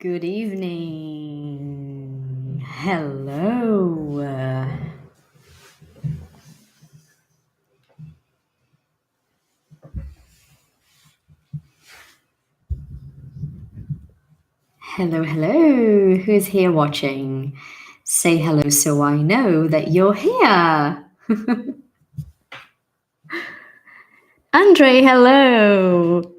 Good evening. Hello. Hello. Who's here watching? Say hello so I know that you're here. Andre, hello.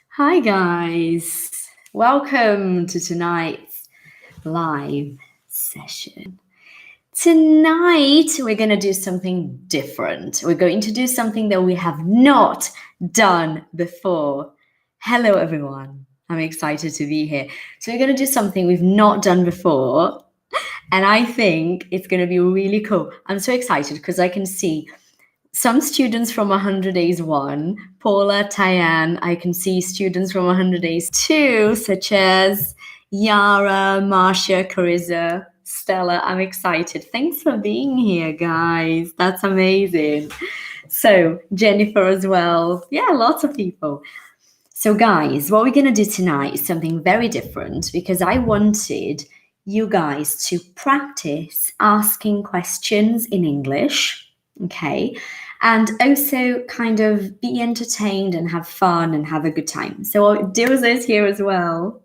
Hi, guys. Welcome to tonight's live session. Tonight, we're going to do something different. We're going to do something that we have not done before. Hello, everyone. I'm excited to be here. So we're going to do something we've not done before, and I think it's going to be really cool. I'm so excited because I can see some students from 100 Days 1, Paula, Tyann. I can see students from 100 Days 2, such as Yara, Marcia, Carissa, Stella. I'm excited. Thanks for being here, guys. That's amazing. So, Jennifer as well. Yeah, lots of people. So, guys, what we're going to do tonight is something very different because I wanted you guys to practice asking questions in English. Okay, and also kind of be entertained and have fun and have a good time. So Dilzo's here as well.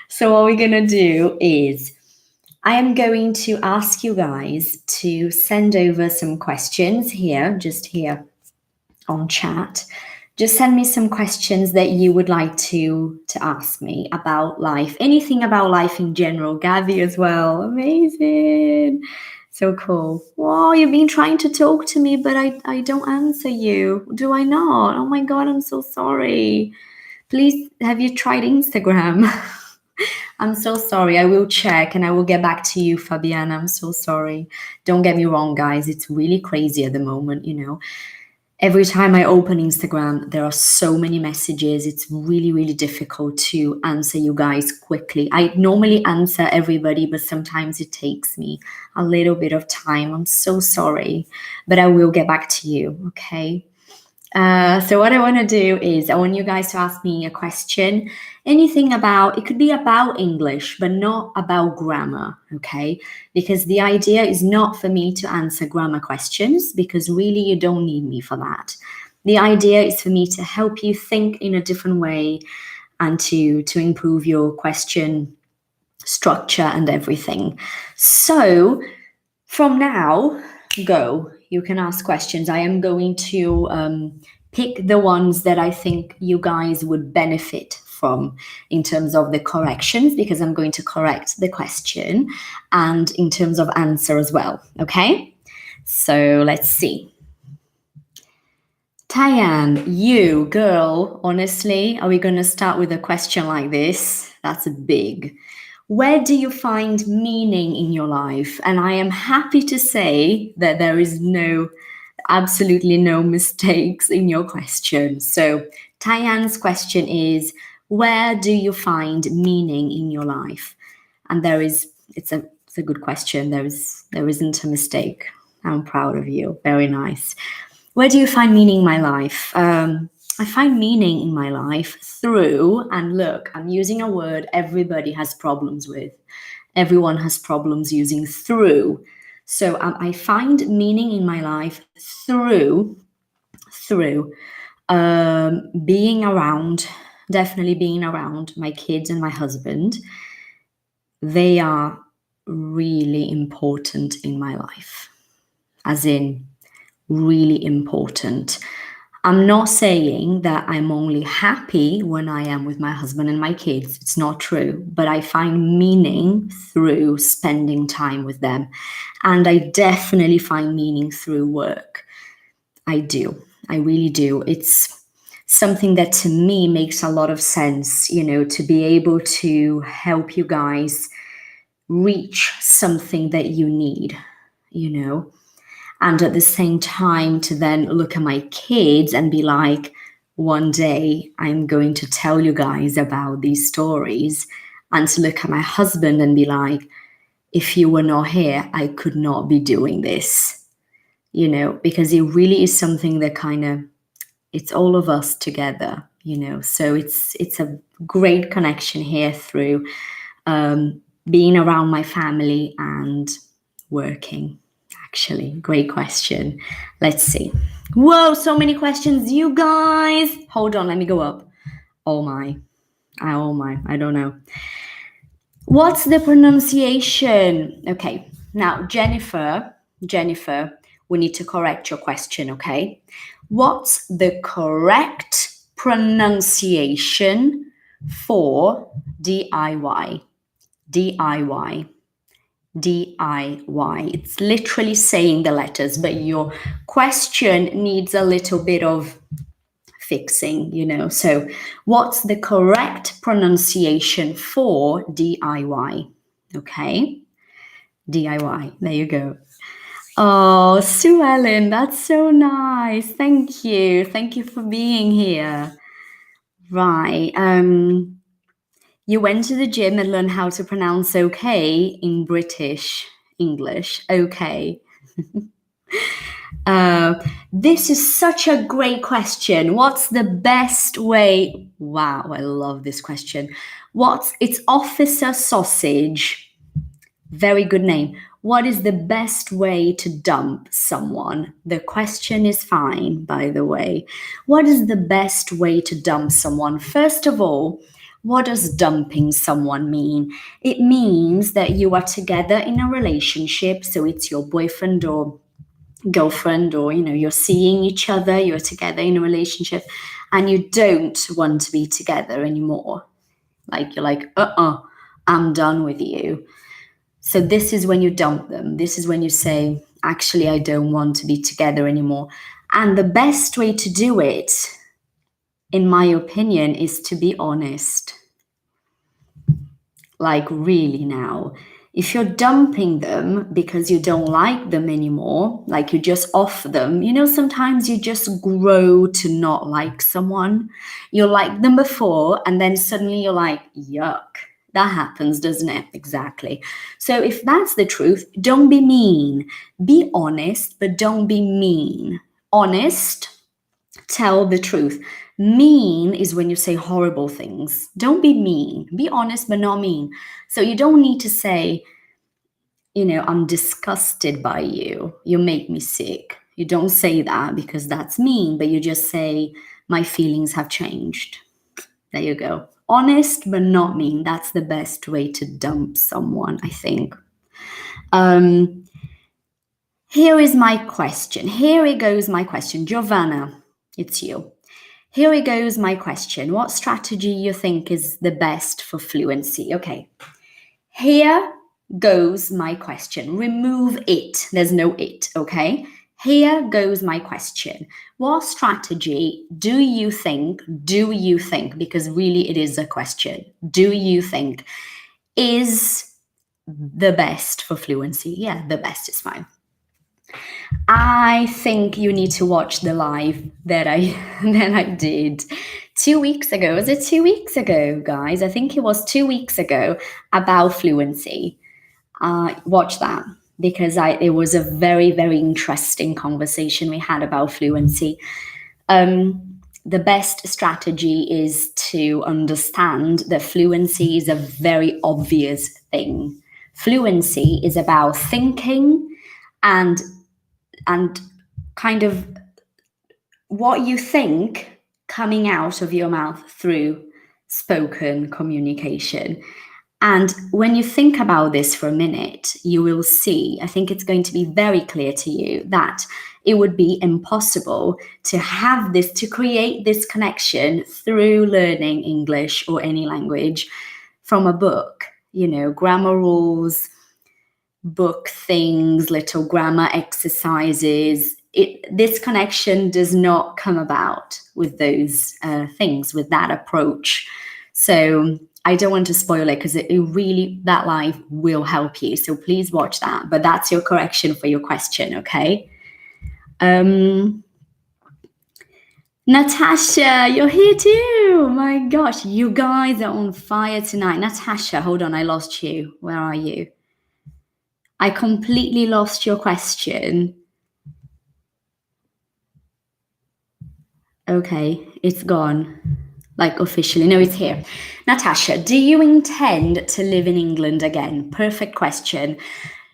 So what we're gonna do is I am going to ask you guys to send over some questions here, just here on chat. Just send me some questions that you would like to ask me about life, anything about life in general. Gabby as well, amazing. So cool. Wow, you've been trying to talk to me, but I don't answer you. Do I not? Oh my God, I'm so sorry. Please, have you tried Instagram? I'm so sorry. I will check and I will get back to you, Fabiana. I'm so sorry. Don't get me wrong, guys. It's really crazy at the moment, you know. Every time I open Instagram, there are so many messages. It's really, really difficult to answer you guys quickly. I normally answer everybody, but sometimes it takes me a little bit of time. I'm so sorry, but I will get back to you, okay? So what I want to do is I want you guys to ask me a question, anything about, it could be about English, but not about grammar, okay? Because the idea is not for me to answer grammar questions because really you don't need me for that. The idea is for me to help you think in a different way and to improve your question structure and everything. So from now, go. You can ask questions. I am going to pick the ones that I think you guys would benefit from in terms of the corrections, because I'm going to correct the question, and in terms of answer as well, okay? So let's see. Tyann, you, girl, honestly, are we going to start with a question like this? That's big. Where do you find meaning in your life? And I am happy to say that there is absolutely no mistakes in your question. So Tyann's question is, where do you find meaning in your life? And it's a good question. There isn't a mistake. I'm proud of you. Very nice. Where do you find meaning in my life? I find meaning in my life through, and look, I'm using a word everybody has problems with. Everyone has problems using through. So I find meaning in my life through being around, definitely being around my kids and my husband. They are really important in my life, as in really important. I'm not saying that I'm only happy when I am with my husband and my kids. It's not true. But I find meaning through spending time with them. And I definitely find meaning through work. I do. I really do. It's something that to me makes a lot of sense, you know, to be able to help you guys reach something that you need, you know. And at the same time, to then look at my kids and be like, one day I'm going to tell you guys about these stories. And to look at my husband and be like, if you were not here, I could not be doing this, you know, because it really is something that kind of, it's all of us together, So it's a great connection here through being around my family and working. Actually, great question. Let's see. Whoa, so many questions, you guys. Hold on, let me go up. Oh my, I don't know. What's the pronunciation? Okay, now Jennifer, we need to correct your question, okay? What's the correct pronunciation for DIY? DIY. DIY. It's literally saying the letters, but your question needs a little bit of fixing, So what's the correct pronunciation for DIY? Okay, DIY. There you go. Oh, Sue Ellen, that's so nice. Thank you. Thank you for being here. Right. You went to the gym and learned how to pronounce okay in British English. Okay. This is such a great question. What's the best way? Wow, I love this question. It's Officer Sausage. Very good name. What is the best way to dump someone? The question is fine, by the way. What is the best way to dump someone? First of all, what does dumping someone mean? It means that you are together in a relationship, so it's your boyfriend or girlfriend, or you're seeing each other, you're together in a relationship, and you don't want to be together anymore. Like, you're like, I'm done with you. So this is when you dump them. This is when you say, actually, I don't want to be together anymore. And the best way to do it, in my opinion, is to be honest. Like, really now. If you're dumping them because you don't like them anymore, like you just off them, sometimes you just grow to not like someone. You liked them before, and then suddenly you're like, yuck. That happens, doesn't it? Exactly. So if that's the truth, don't be mean. Be honest, but don't be mean. Honest, tell the truth. Mean is when you say horrible things. Don't be mean. Be honest, but not mean. So you don't need to say, I'm disgusted by you. You make me sick. You don't say that because that's mean, but you just say, my feelings have changed. There you go. Honest, but not mean. That's the best way to dump someone, I think. Here is my question. Here it goes my question. Giovanna, it's you. Here it goes my question. What strategy you think is the best for fluency? Okay. Here goes my question. Remove it. There's no it, okay? Here goes my question. What strategy do you think, because really it is a question, do you think is the best for fluency? Yeah, the best is fine. I think you need to watch the live that I did 2 weeks ago. Was it 2 weeks ago, guys? I think it was 2 weeks ago about fluency. Watch that, because it was a very, very interesting conversation we had about fluency. The best strategy is to understand that fluency is a very obvious thing. Fluency is about thinking and kind of what you think coming out of your mouth through spoken communication. And when you think about this for a minute, you will see, I think it's going to be very clear to you that it would be impossible to have this, to create this connection through learning English or any language from a book, grammar rules, book things, little grammar exercises. This connection does not come about with those things, with that approach. So I don't want to spoil it, because it really, that live will help you. So please watch that. But that's your correction for your question, okay? Natasha, you're here too. My gosh, you guys are on fire tonight. Natasha, hold on, I lost you. Where are you? I completely lost your question. Okay, it's gone. like officially. No, it's here. Natasha, do you intend to live in England again? Perfect question.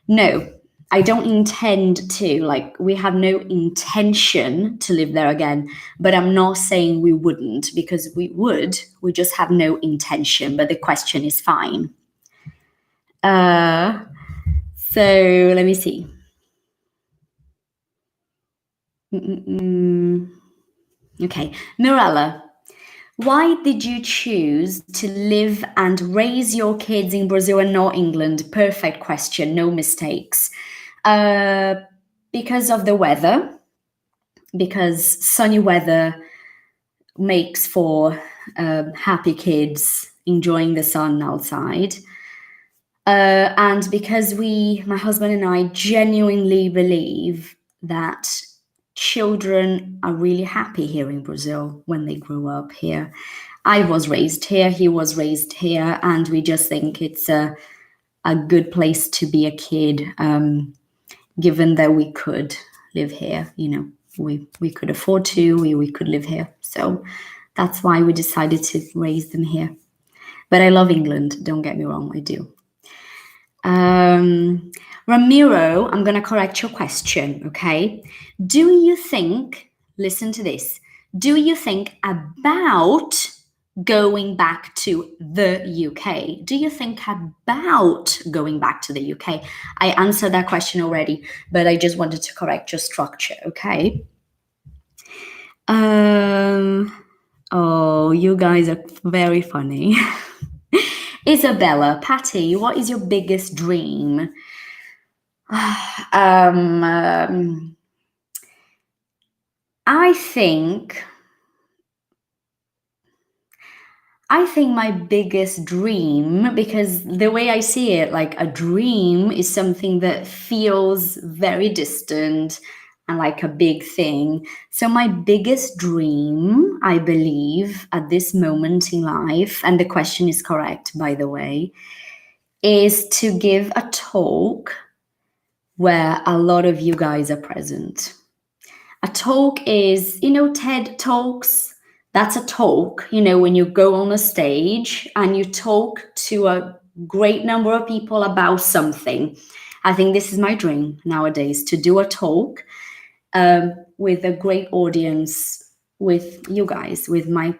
No, I don't intend to. Like, we have no intention to live there again, but I'm not saying we wouldn't, because we would. We just have no intention, but the question is fine. So let me see. Okay, Mirella, why did you choose to live and raise your kids in Brazil and not England? Perfect question, no mistakes. Because of the weather, because sunny weather makes for happy kids enjoying the sun outside. And because my husband and I, genuinely believe that children are really happy here in Brazil when they grow up here. I was raised here, he was raised here, and we just think it's a good place to be a kid, given that we could live here. You know, we could afford to, we could live here. So that's why we decided to raise them here. But I love England, don't get me wrong, I do. Ramiro, I'm going to correct your question, okay? Do you think, listen to this, do you think about going back to the UK? Do you think about going back to the UK? I answered that question already, but I just wanted to correct your structure, okay? Oh, you guys are very funny. Isabella, Patty, what is your biggest dream? I think my biggest dream, because the way I see it, like a dream is something that feels very distant and like a big thing. So my biggest dream, I believe, at this moment in life, and the question is correct, by the way, is to give a talk where a lot of you guys are present. A talk is, you know, TED Talks. That's a talk, you know, when you go on a stage and you talk to a great number of people about something. I think this is my dream nowadays, to do a talk with a great audience, with you guys, with my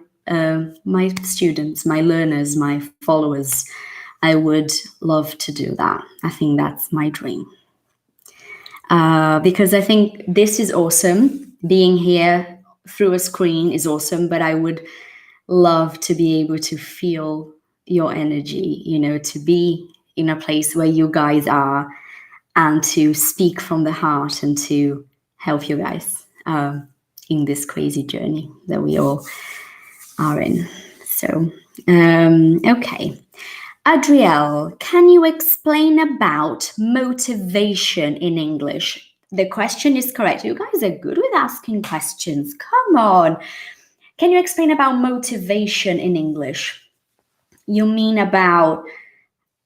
students, my learners, my followers. I would love to do that. I think that's my dream. Because I think this is awesome. Being here through a screen is awesome, but I would love to be able to feel your energy, you know, to be in a place where you guys are and to speak from the heart and to help you guys in this crazy journey that we all are in. So, okay. Adrielle, can you explain about motivation in English? The question is correct. You guys are good with asking questions. Come on. Can you explain about motivation in English? You mean about,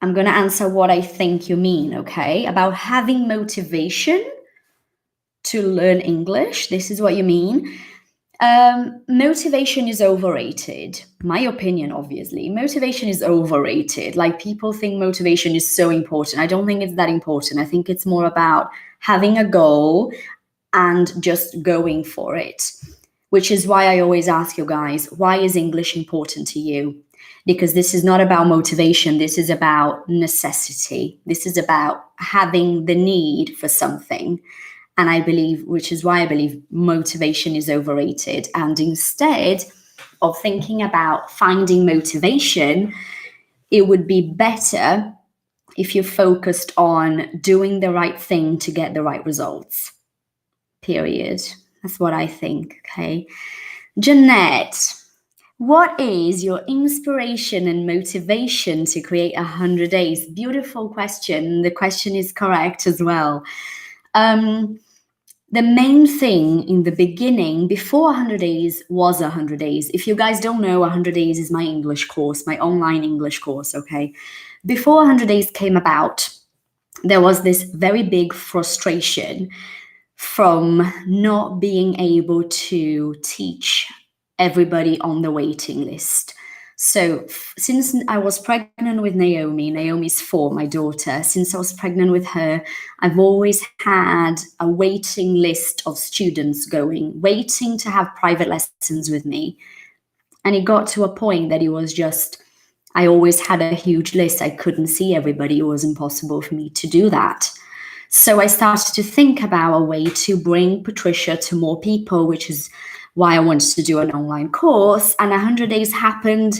I'm going to answer what I think you mean, okay? About having motivation to learn English. This is what you mean. Motivation is overrated. My opinion, obviously. Motivation is overrated. Like, people think motivation is so important. I don't think it's that important. I think it's more about having a goal and just going for it, which is why I always ask you guys, why is English important to you? Because this is not about motivation. This is about necessity. This is about having the need for something. And I believe, which is why I believe motivation is overrated. And instead of thinking about finding motivation, it would be better if you focused on doing the right thing to get the right results. Period. That's what I think, okay? Jeanette, what is your inspiration and motivation to create 100 days? Beautiful question. The question is correct as well. The main thing in the beginning, before 100 days, was 100 days. If you guys don't know, 100 days is my English course, my online English course, okay? Before 100 days came about, there was this very big frustration from not being able to teach everybody on the waiting list. So since I was pregnant with Naomi's 4, my daughter, since I was pregnant with her, I've always had a waiting list of students waiting to have private lessons with me. And it got to a point that it was just, I always had a huge list. I couldn't see everybody. It was impossible for me to do that. So I started to think about a way to bring Patricia to more people, which is why I wanted to do an online course. And 100 days happened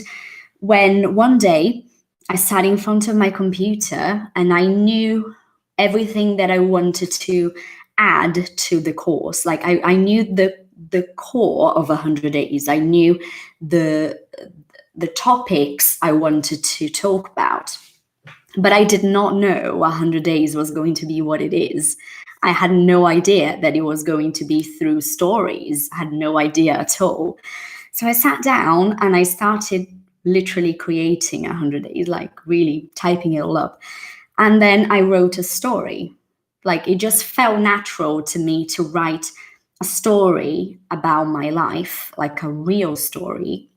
when one day I sat in front of my computer and I knew everything that I wanted to add to the course. Like I knew the core of 100 days. I knew the topics I wanted to talk about. But I did not know 100 days was going to be what it is. I had no idea that it was going to be through stories. I had no idea at all. So I sat down and I started literally creating 100 days, like really typing it all up. And then I wrote a story. Like it just felt natural to me to write a story about my life, like a real story.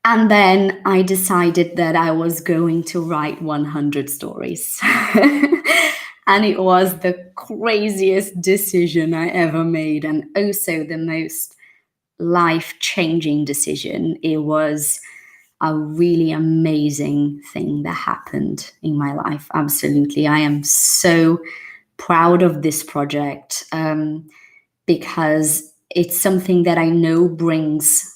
And then I decided that I was going to write 100 stories. And it was the craziest decision I ever made, and also the most life-changing decision. It was a really amazing thing that happened in my life. Absolutely. I am so proud of this project because it's something that I know brings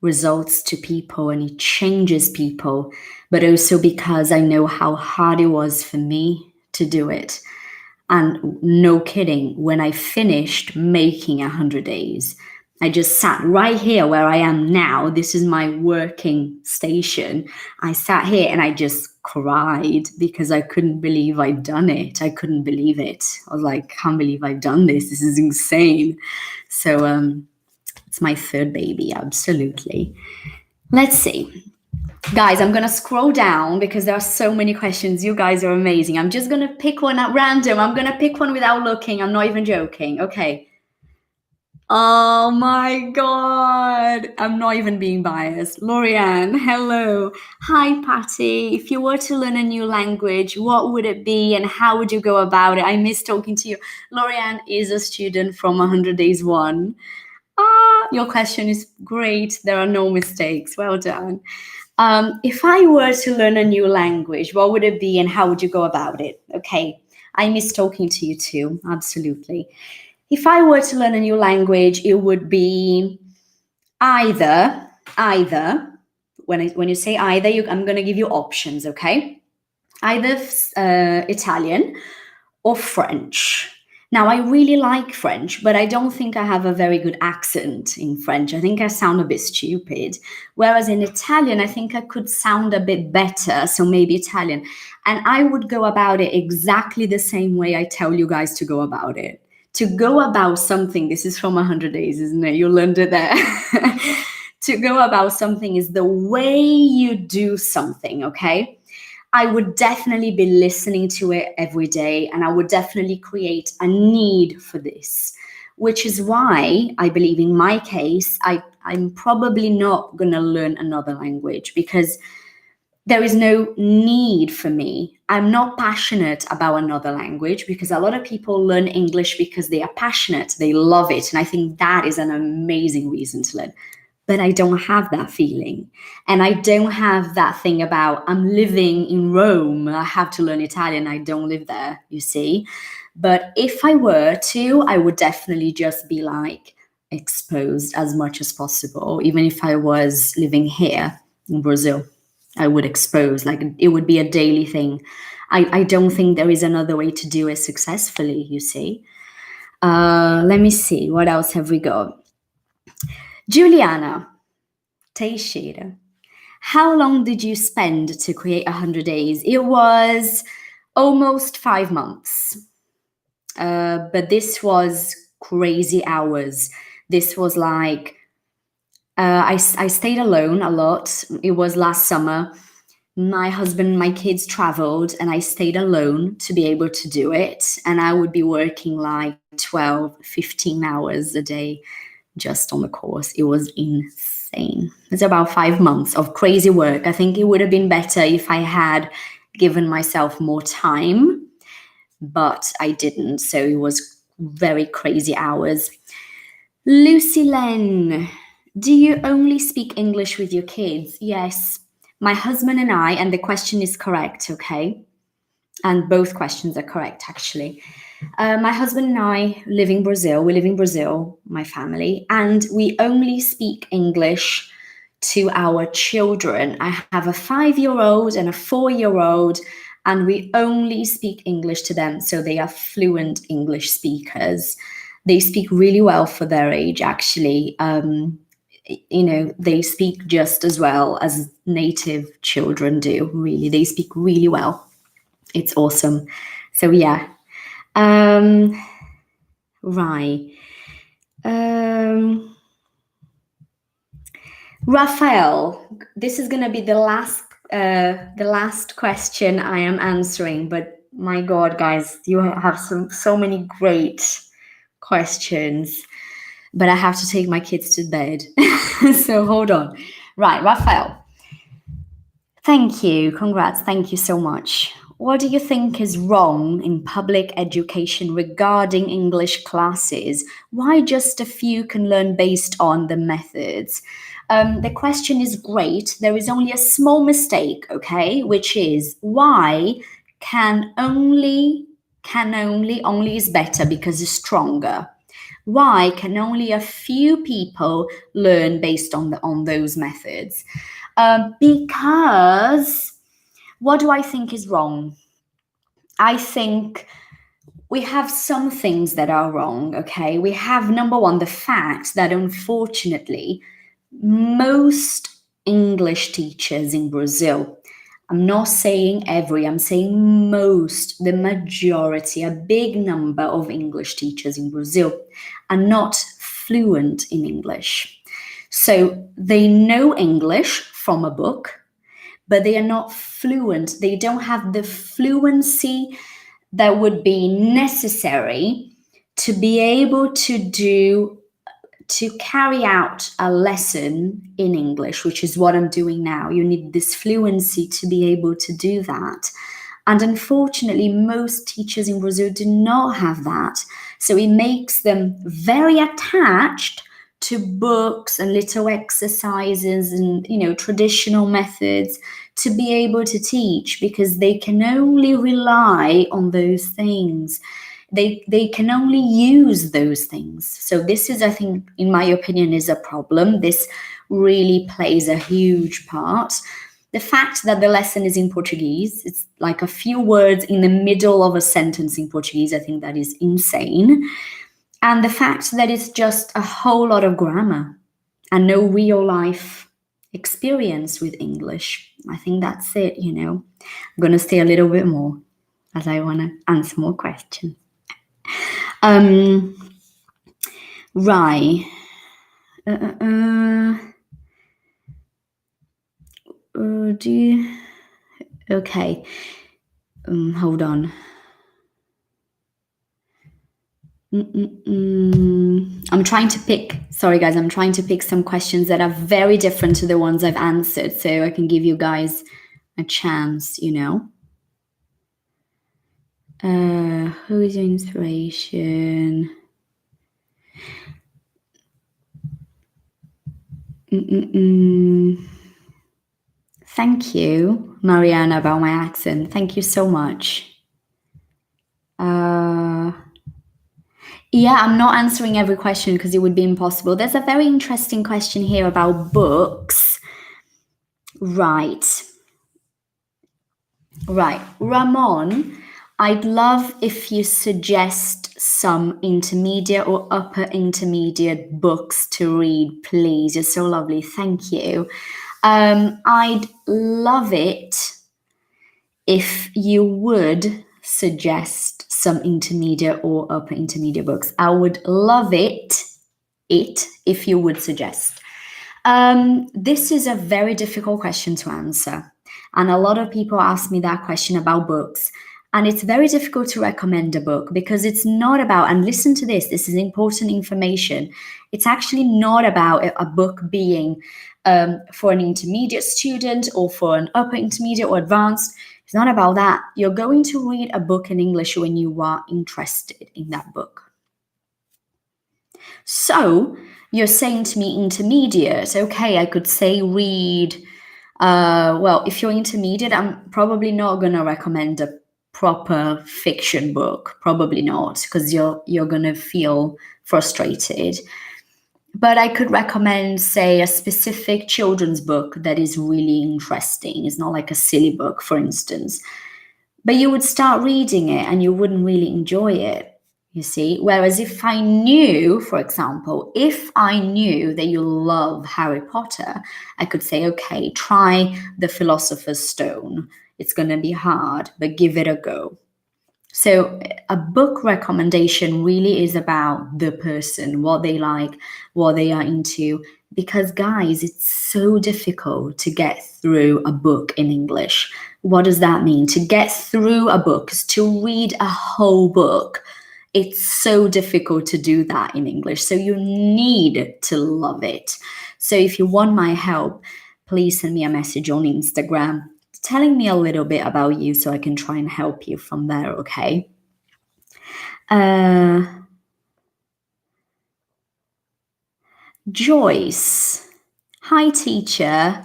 results to people and it changes people, but also because I know how hard it was for me to do it. And no kidding, when I finished making 100 days, I just sat right here where I am now. This is my working station. I sat here and I just cried because I couldn't believe I'd done it. I couldn't believe it. I was like, can't believe I've done this. This is insane. So it's my 3rd baby, absolutely. Let's see. Guys, I'm going to scroll down because there are so many questions. You guys are amazing. I'm just going to pick one at random. I'm going to pick one without looking. I'm not even joking. Okay. Oh my God. I'm not even being biased. Lorianne, hello. Hi, Patty. If you were to learn a new language, what would it be and how would you go about it? I miss talking to you. Lorianne is a student from 100 Days 1. Your question is great. There are no mistakes. Well done. If I were to learn a new language, what would it be and how would you go about it? Okay, I miss talking to you too. Absolutely. If I were to learn a new language, it would be either. When you say either, I'm going to give you options, okay? Either Italian or French. Now, I really like French, but I don't think I have a very good accent in French. I think I sound a bit stupid. Whereas in Italian, I think I could sound a bit better, so maybe Italian. And I would go about it exactly the same way I tell you guys to go about it. To go about something, this is from 100 Days, isn't it? You learned it there. To go about something is the way you do something, okay? I would definitely be listening to it every day, and I would definitely create a need for this, which is why I believe in my case, I'm probably not going to learn another language because there is no need for me. I'm not passionate about another language because a lot of people learn English because they are passionate, they love it, and I think that is an amazing reason to learn. But I don't have that feeling. And I don't have that thing about I'm living in Rome, I have to learn Italian, I don't live there, you see. But if I were to, I would definitely just be like exposed as much as possible. Even if I was living here in Brazil, I would expose, like it would be a daily thing. I don't think there is another way to do it successfully, you see. Let me see, what else have we got? Juliana Teixeira, how long did you spend to create 100 Days? It was almost 5 months. But this was crazy hours. This was like, I stayed alone a lot. It was last summer. My husband, my kids traveled, and I stayed alone to be able to do it. And I would be working like 12, 15 hours a day, just on the course. It was insane. It's about 5 months of crazy work. I think it would have been better if I had given myself more time, but I didn't. So it was very crazy hours. Lucy Len, do you only speak English with your kids? Yes, my husband and I, and the question is correct, okay? And both questions are correct, actually. My husband and I live in Brazil. We live in Brazil, my family, and we only speak English to our children. I have a 5-year-old and a 4-year-old, and we only speak English to them. So they are fluent English speakers. They speak really well for their age, actually. They speak just as well as native children do, really. They speak really well. It's awesome. So yeah. Right. Raphael, this is going to be the last question I am answering, but my God, guys, you have so many great questions, but I have to take my kids to bed. So hold on. Right, Raphael. Thank you. Congrats. Thank you so much. What do you think is wrong in public education regarding English classes? Why just a few can learn based on the methods? The question is great. There is only a small mistake, okay, which is why only is better because it's stronger. Why can only a few people learn based on those methods? Because what do I think is wrong? I think we have some things that are wrong, okay? We have, number one, the fact that unfortunately, most English teachers in Brazil, I'm not saying every, I'm saying most, the majority, a big number of English teachers in Brazil are not fluent in English. So they know English from a book, but they are not fluent. They don't have the fluency that would be necessary to be able to carry out a lesson in English, which is what I'm doing now. You need this fluency to be able to do that. And unfortunately, most teachers in Brazil do not have that. So it makes them very attached to books and little exercises and, traditional methods to be able to teach, because they can only rely on those things. They can only use those things. So this is, I think, in my opinion, is a problem. This really plays a huge part. The fact that the lesson is in Portuguese, it's like a few words in the middle of a sentence in Portuguese, I think that is insane. And the fact that it's just a whole lot of grammar and no real life experience with English. I think that's it, I'm going to stay a little bit more as I want to answer more questions. Right. Okay. Hold on. I'm trying to pick some questions that are very different to the ones I've answered, so I can give you guys a chance, who is your inspiration? Thank you, Mariana, about my accent. Thank you so much. Yeah, I'm not answering every question because it would be impossible. There's a very interesting question here about books. Right. Ramon, I'd love if you suggest some intermediate or upper intermediate books to read, please. You're so lovely. Thank you. I'd love it if you would suggest some intermediate or upper intermediate books. I would love it if you would suggest. This is a very difficult question to answer. And a lot of people ask me that question about books. And it's very difficult to recommend a book because it's not about, and listen to this is important information. It's actually not about a book being for an intermediate student or for an upper intermediate or advanced. It's not about that. You're going to read a book in English when you are interested in that book. So you're saying to me intermediate. Okay, I could say read. Well, if you're intermediate, I'm probably not going to recommend a proper fiction book. Probably not, because you're going to feel frustrated. But I could recommend, say, a specific children's book that is really interesting. It's not like a silly book, for instance. But you would start reading it and you wouldn't really enjoy it, you see. Whereas if I knew, for example, if I knew that you love Harry Potter, I could say, okay, try The Philosopher's Stone. It's going to be hard, but give it a go. So a book recommendation really is about the person, what they like, what they are into. Because guys, it's so difficult to get through a book in English. What does that mean? To get through a book is to read a whole book. It's so difficult to do that in English. So you need to love it. So if you want my help, please send me a message on Instagram telling me a little bit about you so I can try and help you from there, okay? Joyce. Hi, teacher.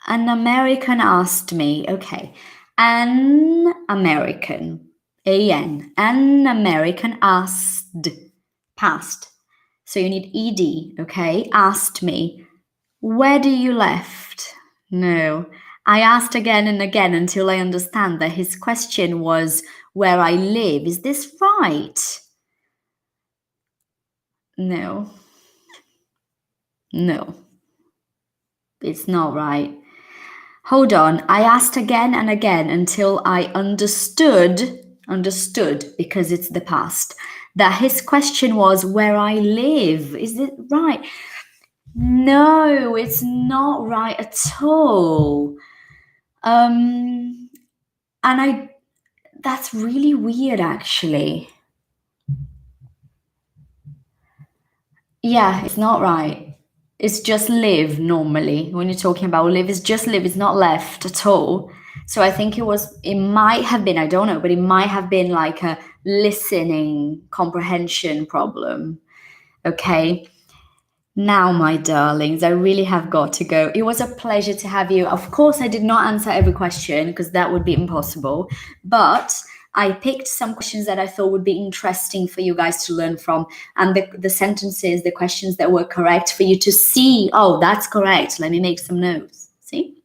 An American asked me, okay, an American, an American asked, past. So you need ed, okay? Asked me, where do you left? No. I asked again and again until I understand that his question was where I live. Is this right? No. No. It's not right. Hold on. I asked again and again until I understood, because it's the past, that his question was where I live. Is it right? No, it's not right at all. And that's really weird, actually. Yeah, it's not right. It's just live normally. When you're talking about live, it's just live. It's not left at all. So I think it might have been, I don't know, but it might have been like a listening comprehension problem. Okay. Now, my darlings, I really have got to go. It was a pleasure to have you. Of course, I did not answer every question because that would be impossible, but I picked some questions that I thought would be interesting for you guys to learn from, and the sentences, the questions that were correct for you to see, oh, that's correct. Let me make some notes. See?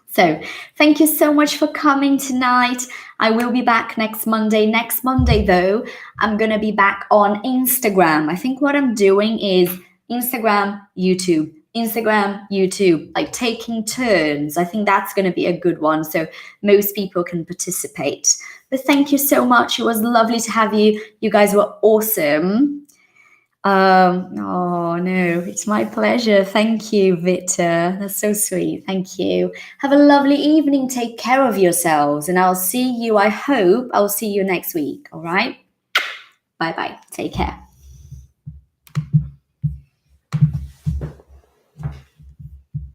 So thank you so much for coming tonight. I will be back next Monday. Next Monday, though, I'm going to be back on Instagram. I think what I'm doing is Instagram, YouTube, like taking turns. I think that's going to be a good one, so most people can participate. But thank you so much. It was lovely to have you. You guys were awesome. Oh no, it's my pleasure. Thank you, Victor. That's so sweet. Thank you. Have a lovely evening. Take care of yourselves, and I hope I'll see you next week. All right? Bye-bye. Take care.